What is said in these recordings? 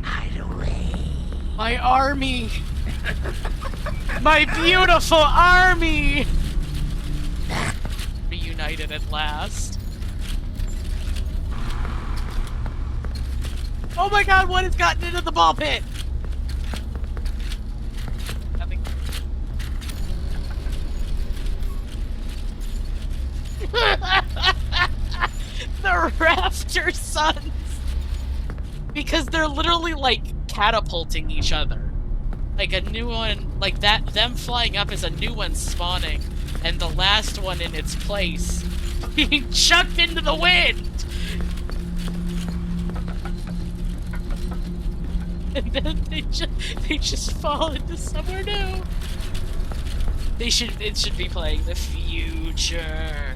Hide away. My army! My beautiful army! Reunited at last. Oh my god, what has gotten into the ball pit? Nothing. The Raptor Sons! Because they're literally, like, catapulting each other. Like, a new one, like, them flying up is a new one spawning, and the last one in its place being chucked into the wind! And then they just fall into somewhere new. It should be playing the future.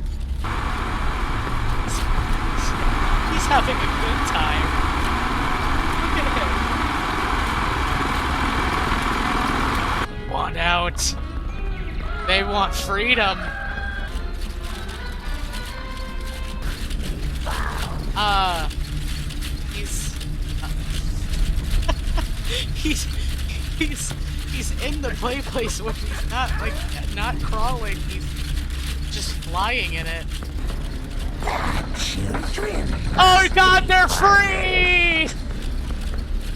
He's having a good time. Look at him. Want out. They want freedom. He's in the play place when he's not, like, not crawling, he's just flying in it. Children. Oh god, they're free!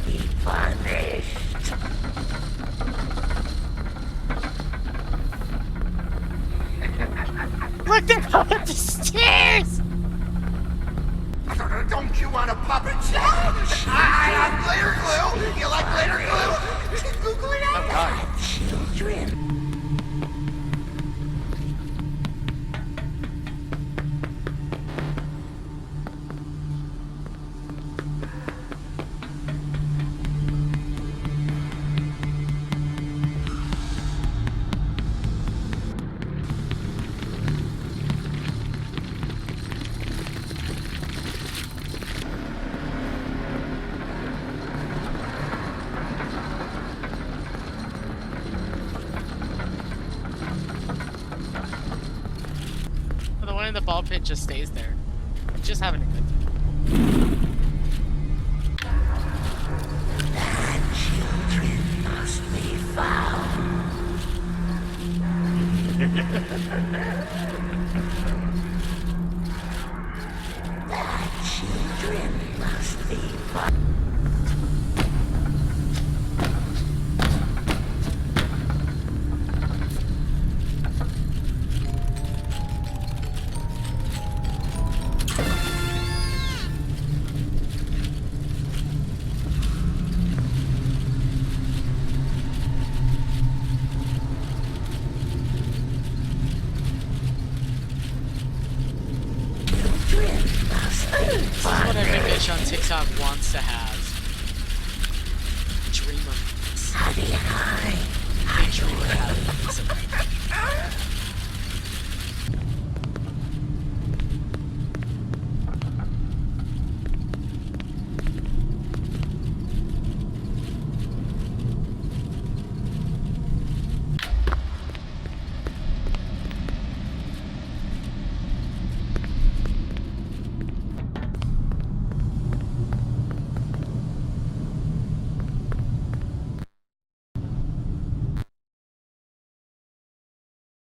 Be punished. Look, they're going up the stairs! Don't you want a puppet challenge? I have glitter glue! You like glitter glue? Glue it Oh god. Children. The one in the ball pit just stays there. Just having a good time. The children must be found. The children must be found. This is what every bitch on TikTok wants to have. Dream of this. How do you hide? They dream of having